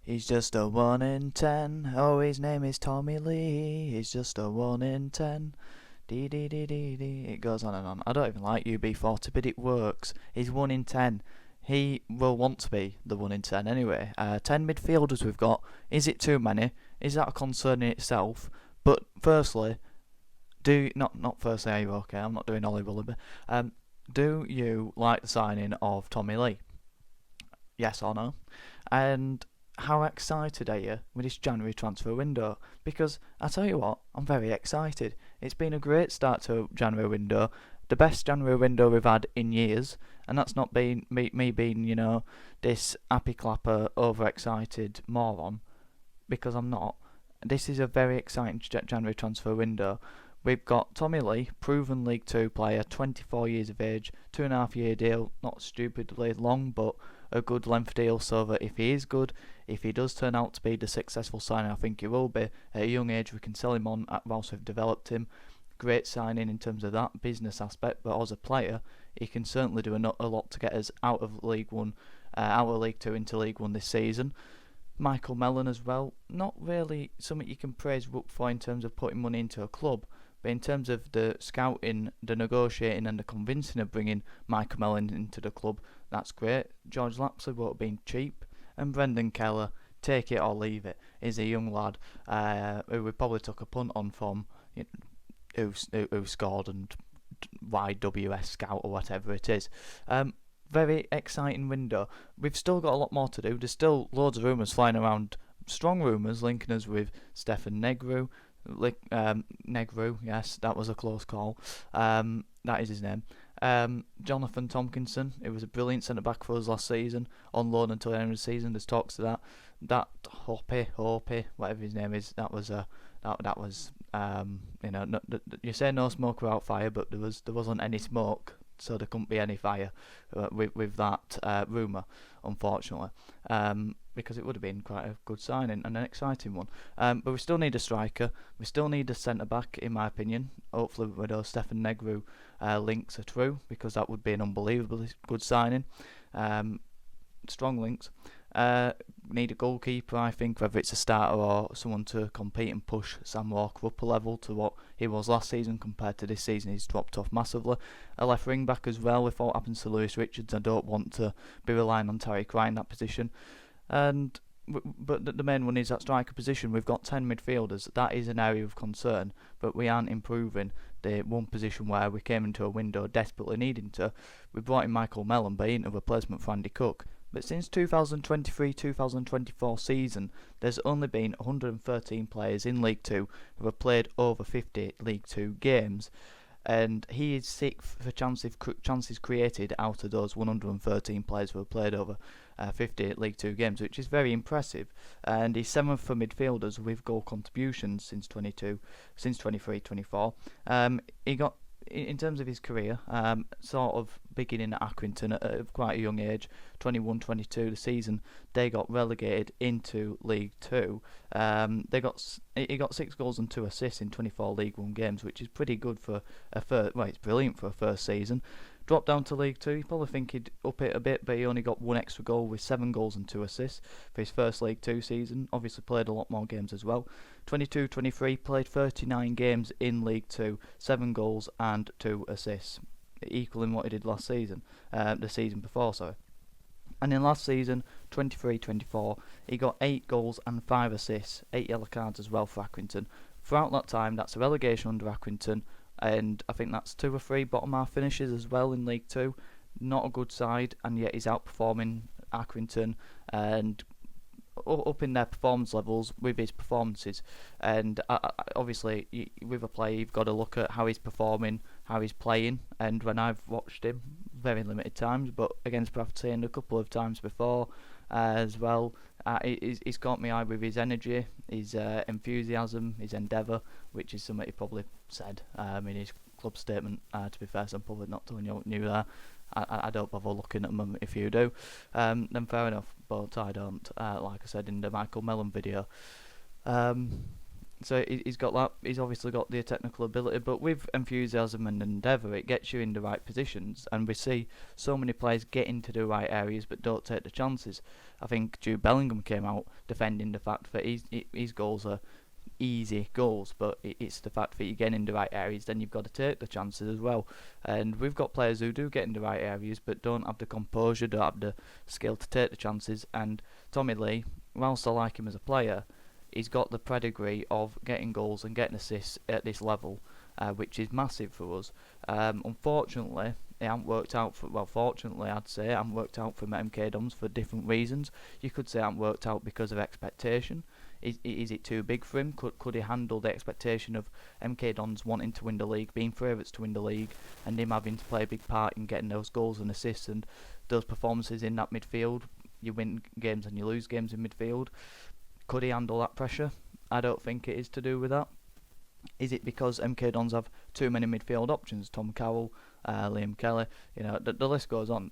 He's just a 1 in 10. Oh, his name is Tommy Leigh. He's just a 1 in 10. Dee dee dee dee dee. It goes on and on. I don't even like UB40, but it works. He's 1 in 10. He will want to be the 1 in 10 anyway. 10 midfielders we've got. Is it too many? Is that a concern in itself? But firstly, firstly, are you okay? I'm not doing Ollie Willoughby. Do you like the signing of Tommy Leigh? Yes or no? And how excited are you with this January transfer window? Because I tell you what, I'm very excited. It's been a great start to a January window, the best January window we've had in years, and that's not been me being, this happy clapper, overexcited moron, because I'm not. This is a very exciting January transfer window. We've got Tommy Leigh, proven League Two player, 24 years of age, 2.5-year deal, not stupidly long, but a good length deal, so that if he is good, if he does turn out to be the successful signing I think he will be, at a young age we can sell him on whilst we've developed him. Great signing in terms of that business aspect, but as a player, he can certainly do a lot to get us out of League One, out of League Two into League One this season. Michael Mellon as well, not really something you can praise Rook for in terms of putting money into a club, but in terms of the scouting, the negotiating and the convincing of bringing Michael Mellon into the club, that's great. George Lapsley won't have been cheap, and Brendan Keller, take it or leave it, is a young lad who we probably took a punt on from, who scored and YWS scout or whatever it is. Very exciting window. We've still got a lot more to do. There's still loads of rumours flying around, strong rumours linking us with Stefan Negru. Negru, yes, that was a close call. That is his name. Jonathan Tompkinson, it was a brilliant centre back for us last season, on loan until the end of the season. There's talks of that Hoppy, whatever his name is. That was you say no smoke without fire, but there wasn't any smoke, so there couldn't be any fire with that rumour, unfortunately, because it would have been quite a good signing and an exciting one. But we still need a striker, we still need a centre back, in my opinion. Hopefully with those Stefan Negru links are true, because that would be an unbelievably good signing. Strong links. Need a goalkeeper, I think, whether it's a starter or someone to compete and push Sam Walker up a level to what he was last season compared to this season. He's dropped off massively. A left wing back as well. If what happens to Lewis Richards, I don't want to be relying on Tariq Ryan in that position. But the main one is that striker position. We've got 10 midfielders. That is an area of concern, but we aren't improving the one position where we came into a window desperately needing to. We brought in Michael Mellon, being a replacement for Andy Cook. But since 2023-2024 season, there's only been 113 players in League Two who have played over 50 League Two games, and he is 6th for chances created out of those 113 players who have played over 50 League Two games, which is very impressive. And he's 7th for midfielders with goal contributions since 23-24. He got, in terms of his career, sort of beginning at Accrington at quite a young age, 21-22 the season, they got relegated into League Two. He got 6 goals and 2 assists in 24 League One games, which is pretty good for a first. Well, it's brilliant for a first season. Dropped down to League Two. You probably think he'd up it a bit, but he only got 1 extra goal with 7 goals and 2 assists for his first League Two season. Obviously played a lot more games as well. 22-23 played 39 games in League Two, 7 goals and 2 assists, equaling what he did last season, the season before, sorry. And in last season, 23-24, he got 8 goals and 5 assists, 8 yellow cards as well for Accrington. Throughout that time, that's a relegation under Accrington, and I think that's 2 or 3 bottom half finishes as well in League Two. Not a good side, and yet he's outperforming Accrington and up in their performance levels with his performances. And obviously, with a player, you've got to look at how he's performing, how he's playing. And when I've watched him, very limited times, but against Bradford and a couple of times before as well, he's caught my eye with his energy, his enthusiasm, his endeavour, which is something he probably said in his club statement. To be fair, so I'm probably not telling you what new there. I don't bother looking at them. If you do, then fair enough, but I don't. Like I said in the Michael Mellon video, So he's got that. He's obviously got the technical ability, but with enthusiasm and endeavour, it gets you in the right positions. And we see so many players get into the right areas but don't take the chances. I think Jude Bellingham came out defending the fact that his goals are easy goals, but it's the fact that you get in the right areas, then you've got to take the chances as well. And we've got players who do get in the right areas but don't have the composure, don't have the skill to take the chances. And Tommy Leigh, whilst I like him as a player, he's got the pedigree of getting goals and getting assists at this level, which is massive for us. Unfortunately, it hasn't worked out for, well, fortunately I'd say, it hasn't worked out for MK Dons for different reasons. You could say it hasn't worked out because of expectation. Is it too big for him? Could he handle the expectation of MK Dons wanting to win the league, being favourites to win the league, and him having to play a big part in getting those goals and assists and those performances in that midfield? You win games and you lose games in midfield. Could he handle that pressure? I don't think it is to do with that. Is it because MK Dons have too many midfield options? Tom Cowell, Liam Kelly, the list goes on.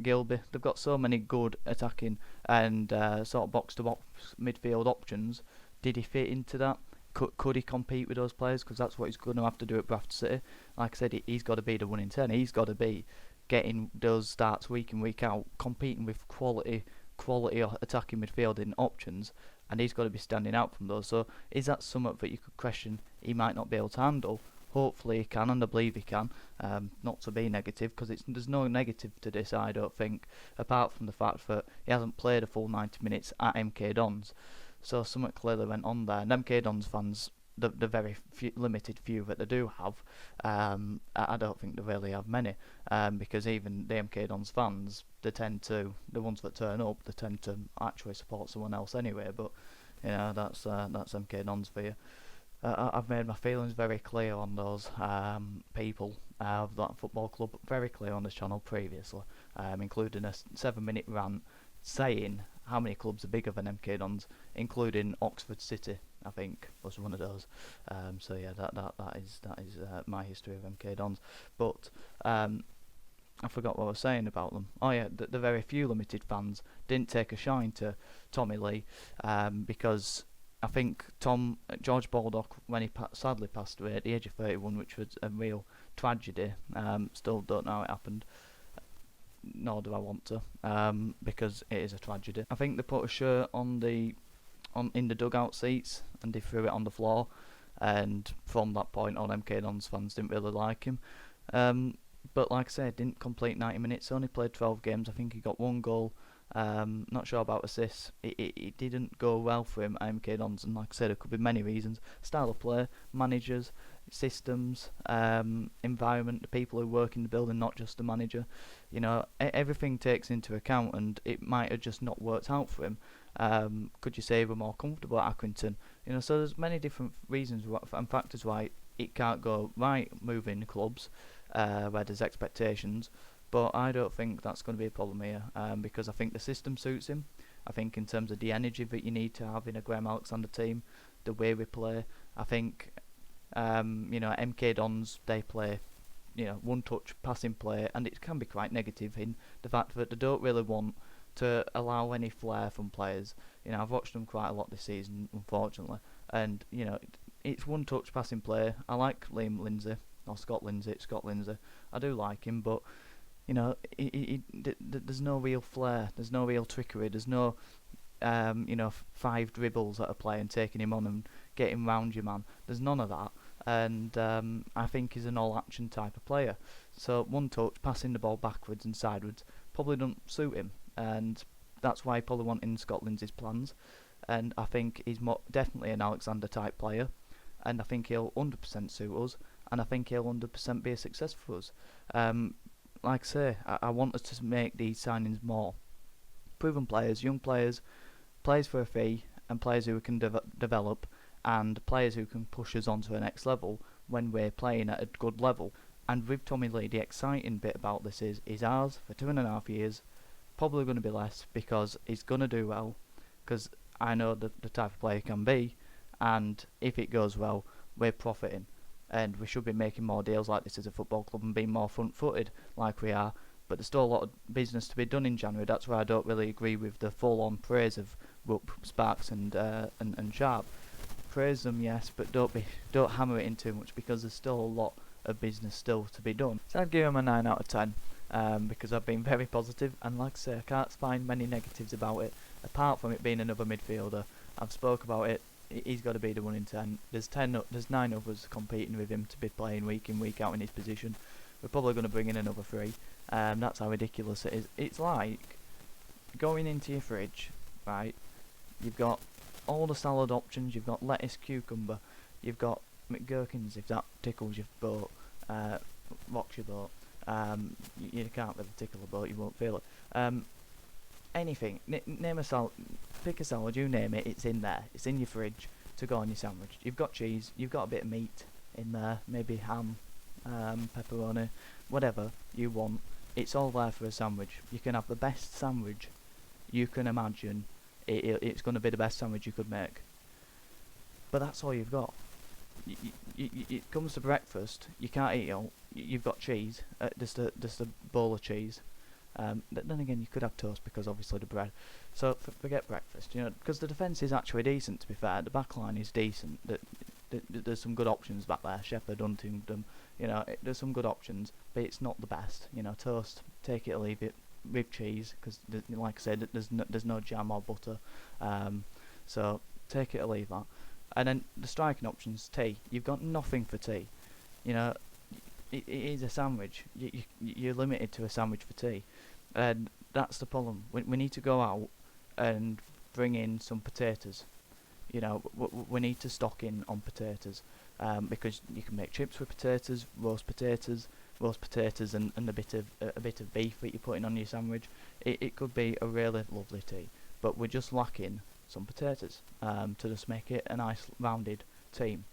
Gilby, they've got so many good attacking and sort of box-to-box midfield options. Did he fit into that? Could he compete with those players? Because that's what he's going to have to do at Bradford City. Like I said, he's got to be the 1 in 10. He's got to be getting those starts week in, week out, competing with quality attacking midfielding options, and he's got to be standing out from those. So is that something that you could question he might not be able to handle? Hopefully he can, and I believe he can. Not to be negative, because there's no negative to this, I don't think, apart from the fact that he hasn't played a full 90 minutes at MK Dons. So something clearly went on there. And MK Dons fans, the very limited few that they do have, I don't think they really have many, because even the MK Dons fans, the ones that turn up, they tend to actually support someone else anyway. But that's MK Dons for you. I've made my feelings very clear on those people of that football club, very clear on this channel previously, including a 7-minute rant saying how many clubs are bigger than MK Dons, including Oxford City, I think, was one of those. So yeah, that is my history of MK Dons. But I forgot what I was saying about them. Oh yeah, the very few limited fans didn't take a shine to Tommy Leigh, because I think George Baldock, when he sadly passed away at the age of 31, which was a real tragedy. Still don't know how it happened, nor do I want to, because it is a tragedy. I think they put a shirt in the dugout seats and they threw it on the floor, and from that point on, MK Dons fans didn't really like him. But like I said, didn't complete 90 minutes, only played 12 games. I think he got 1 goal. Not sure about assists. It didn't go well for him at MK Dons, and like I said, it could be many reasons: style of play, managers, systems, environment, the people who work in the building, not just the manager. Everything takes into account, and it might have just not worked out for him. Could you say he were more comfortable at Accrington? So there's many different reasons and factors why it can't go right moving clubs where there's expectations. But I don't think that's going to be a problem here, because I think the system suits him. I think in terms of the energy that you need to have in a Graham Alexander team, the way we play, I think, MK Dons, they play, one-touch passing play, and it can be quite negative in the fact that they don't really want to allow any flair from players. I've watched them quite a lot this season, unfortunately, and it's one-touch passing play. I like Liam Lindsay, or Scott Lindsay. I do like him, but there's no real flair, there's no real trickery, there's no 5 dribbles at a player and taking him on and getting round your man. There's none of that, and I think he's an all-action type of player. So one touch, passing the ball backwards and sideways, probably doesn't suit him, and that's why he probably wanting Scott Lindsay's plans. And I think he's definitely an Alexander type player, and I think he'll 100% suit us, and I think he'll 100% be a success for us. Like I say, I want us to make these signings more proven players, young players, players for a fee, and players who we can develop, and players who can push us on to the next level when we're playing at a good level. And with Tommy Leigh, the exciting bit about this is ours for 2.5 years, probably going to be less, because he's going to do well, because I know the type of player he can be, and if it goes well, we're profiting. And we should be making more deals like this as a football club and being more front-footed like we are. But there's still a lot of business to be done in January. That's why I don't really agree with the full-on praise of Rupp, Sparks and Sharp. praise them, yes, but don't hammer it in too much, because there's still a lot of business still to be done. So I'd give him a 9 out of 10, because I've been very positive, and like I say, I can't find many negatives about it, apart from it being another midfielder. I've spoke about it. He's got to be the 1 in 10. There's 9 others competing with him to be playing week in, week out in his position. We're probably going to bring in another 3. That's how ridiculous it is. It's like going into your fridge, right? You've got all the salad options. You've got lettuce, cucumber. You've got McGherkins, if that tickles your boat, rocks your boat. You can't really tickle a boat, you won't feel it. Anything, name a salad, pick a salad, you name it, it's in there. It's in your fridge to go on your sandwich. You've got cheese, you've got a bit of meat in there, maybe ham, pepperoni, whatever you want. It's all there for a sandwich. You can have the best sandwich you can imagine. It's going to be the best sandwich you could make. But that's all you've got. It comes to breakfast, you can't eat it all. You've got cheese, just a bowl of cheese. Then again, you could have toast because obviously the bread. So forget breakfast, because the defence is actually decent. To be fair, the back line is decent. There's some good options back there. Shepherd, Huntington, there's some good options, but it's not the best. Toast, take it or leave it with cheese, because like I said, there's no jam or butter. So take it or leave that. And then the striking options, tea. You've got nothing for tea. It is a sandwich. You're limited to a sandwich for tea, and that's the problem. We need to go out and bring in some potatoes. We need to stock in on potatoes, because you can make chips with potatoes, roast potatoes, and a bit of beef that you're putting on your sandwich. It could be a really lovely tea, but we're just lacking some potatoes to just make it a nice rounded team.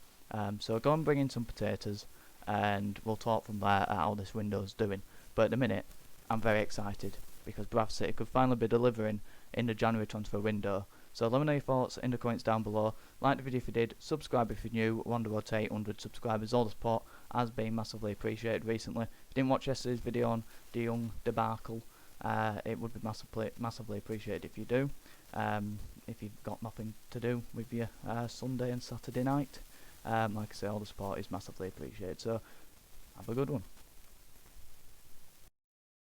So go and bring in some potatoes, and we'll talk from there at how this window's doing. But at the minute, I'm very excited because Bradford City could finally be delivering in the January transfer window. So let me know your thoughts in the comments down below. Like the video if you did, subscribe if you're new. We're on the road to 800 subscribers. All the support has been massively appreciated recently. If you didn't watch yesterday's video on De Jong debacle, it would be massively appreciated if you do. If you've got nothing to do with your Sunday and Saturday night, like I say, all the support is massively appreciated. So have a good one.